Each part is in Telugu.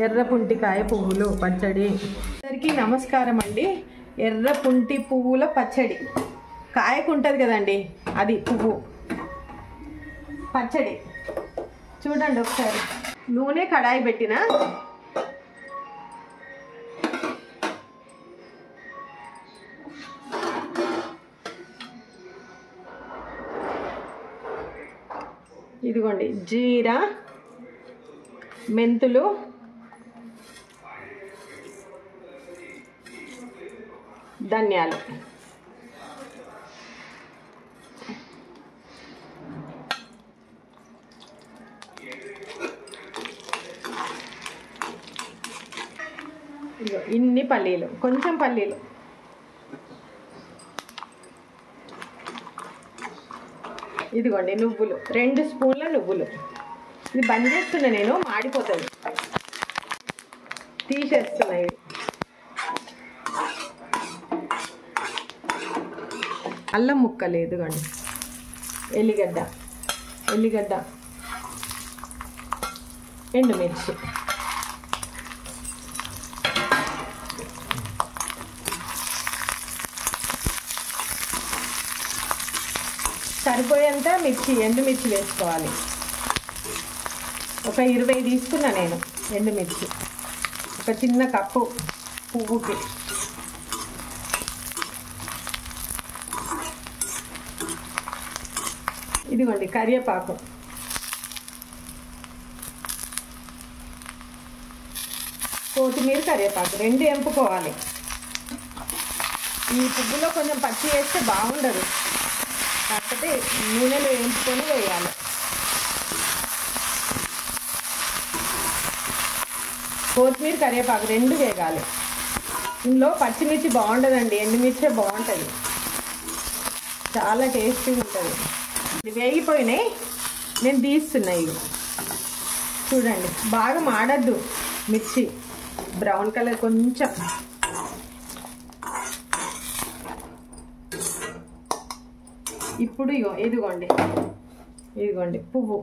ఎర్రపుంటికాయ పువ్వులు పచ్చడి. అందరికీ నమస్కారం అండి. ఎర్రపుంటి పువ్వుల పచ్చడి, కాయకు ఉంటుంది కదండి, అది పువ్వు పచ్చడి. చూడండి ఒకసారి. నూనె కడాయి పెట్టిన, ఇదిగోండి జీరా, మెంతులు, ధనియాలు, ఇన్ని పల్లీలు, కొంచెం పల్లీలు, ఇదిగోండి నువ్వులు, 2 స్పూన్ల నువ్వులు. ఇది బంద్ చేస్తున్నా నేను, మాడిపోతుంది, తీసేస్తున్నా. ఇది అల్లం ముక్కలు, ఇదిగోండి ఎల్లిగడ్డ, ఎండుమిర్చి, సరిపోయేంత మిర్చి, ఎండుమిర్చి వేసుకోవాలి. ఒక 20 తీసుకున్నా నేను ఎండుమిర్చి, ఒక చిన్న కప్పు పువ్వుకి. ఇదిగోండి కరివేపాకు, కొత్తిమీర, కరివేపాకు 2 ఎంపుకోవాలి. ఈ పువ్వులో కొంచెం పచ్చి వేస్తే బాగుండదు, కాకపోతే నూనెలో వేయించుకొని వేయాలి. కొత్తిమీర, కరివేపాకు 2 వేగాలి. ఇందులో పచ్చిమిర్చి బాగుండదండి, ఎండుమిర్చే బాగుంటుంది, చాలా టేస్టీగా ఉంటుంది. ఇది వేగిపోయినాయి, నేను తీస్తున్నా. ఇవి చూడండి, బాగా మాడద్దు మిర్చి, బ్రౌన్ కలర్ కొంచెం. ఇప్పుడు ఇదిగోండి పువ్వు,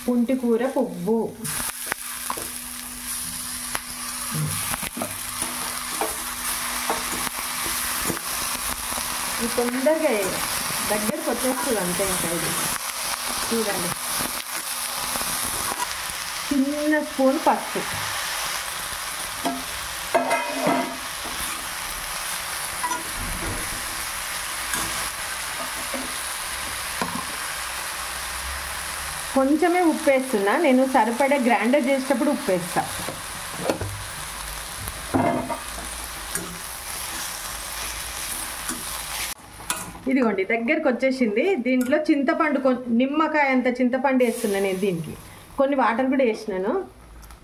పుంటి కూర పువ్వు. ఇది తొందరగా దగ్గరకు వచ్చేస్తుంది అంతే. ఇంకా ఇది చూడండి, చిన్న స్పూన్ పసుపు, కొంచెమే ఉప్పు వేస్తున్నా నేను, సరిపడే గ్రైండర్ చేసేటప్పుడు ఉప్పు వేస్తా. ఇదిగోండి దగ్గరకు వచ్చేసింది. దీంట్లో చింతపండు, నిమ్మకాయ అంత చింతపండు వేస్తున్నా నేను. దీనికి కొన్ని వాటర్ కూడా వేసినాను.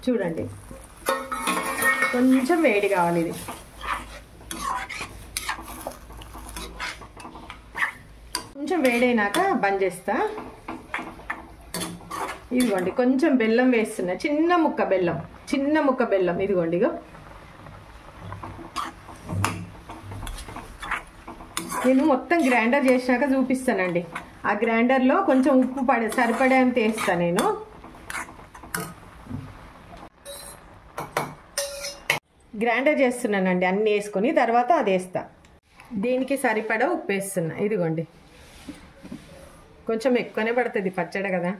చూడండి, కొంచెం వేడి కావాలి. ఇది కొంచెం వేడైనాక బంద్ చేస్తా. ఇదిగోండి కొంచెం బెల్లం వేస్తున్నా, చిన్న ముక్క బెల్లం. ఇదిగోండి, నేను మొత్తం గ్రైండర్ చేసినాక చూపిస్తానండి. ఆ గ్రైండర్లో కొంచెం ఉప్పు సరిపడేంత వేస్తా నేను. గ్రైండర్ చేస్తున్నానండి, అన్నీ వేసుకొని తర్వాత అది వేస్తా. దీనికి సరిపడా ఉప్పు వేస్తున్నా. ఇదిగోండి, కొంచెం ఎక్కువనే పడుతుంది పచ్చడి కదా.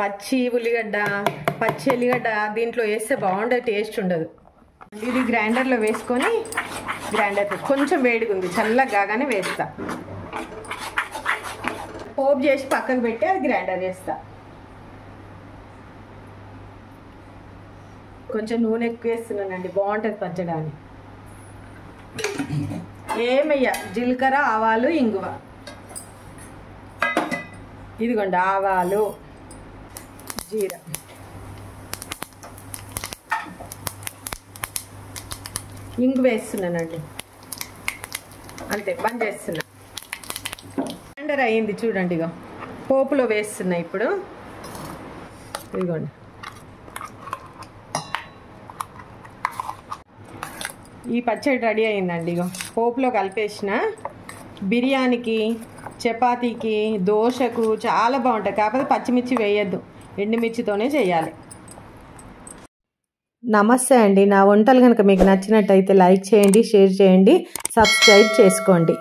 పచ్చి ఎల్లిగడ్డ దీంట్లో వేస్తే బాగుండదు, టేస్ట్ ఉండదు. ఇది గ్రైండర్లో వేసుకొని, గ్రైండర్ కొంచెం వేడిగా ఉంది, చల్లగా కాగానే వేస్తా. పోపు చేసి పక్కకు పెట్టి అది గ్రైండర్ చేస్తా. కొంచెం నూనె ఎక్కువ వేస్తున్నానండి, బాగుంటుంది పచ్చడి అని. ఏమయ్యా, జీలకర్ర, ఆవాలు, ఇంగువ. ఇదిగోండి ఆవాలు, జీరా, ఇంగు వేస్తున్నానండి, అంతే. బంద్ చేస్తున్నా. గ్రైండర్ అయ్యింది చూడండి. పోపులో వేస్తున్నా ఇప్పుడు. ఇదిగోండి ఈ పచ్చడి రెడీ అయిందండి. ఇగో పోపులో కలిపేసిన. బిర్యానీకి, చపాతీకి, దోశకు చాలా బాగుంటుంది. కాకపోతే పచ్చిమిర్చి వేయద్దు, ఎండుమిర్చితోనే చేయాలి. నమస్తే అండి. నా వంటలు కనుక మీకు నచ్చినట్టయితే లైక్ చేయండి, షేర్ చేయండి, సబ్స్క్రైబ్ చేసుకోండి.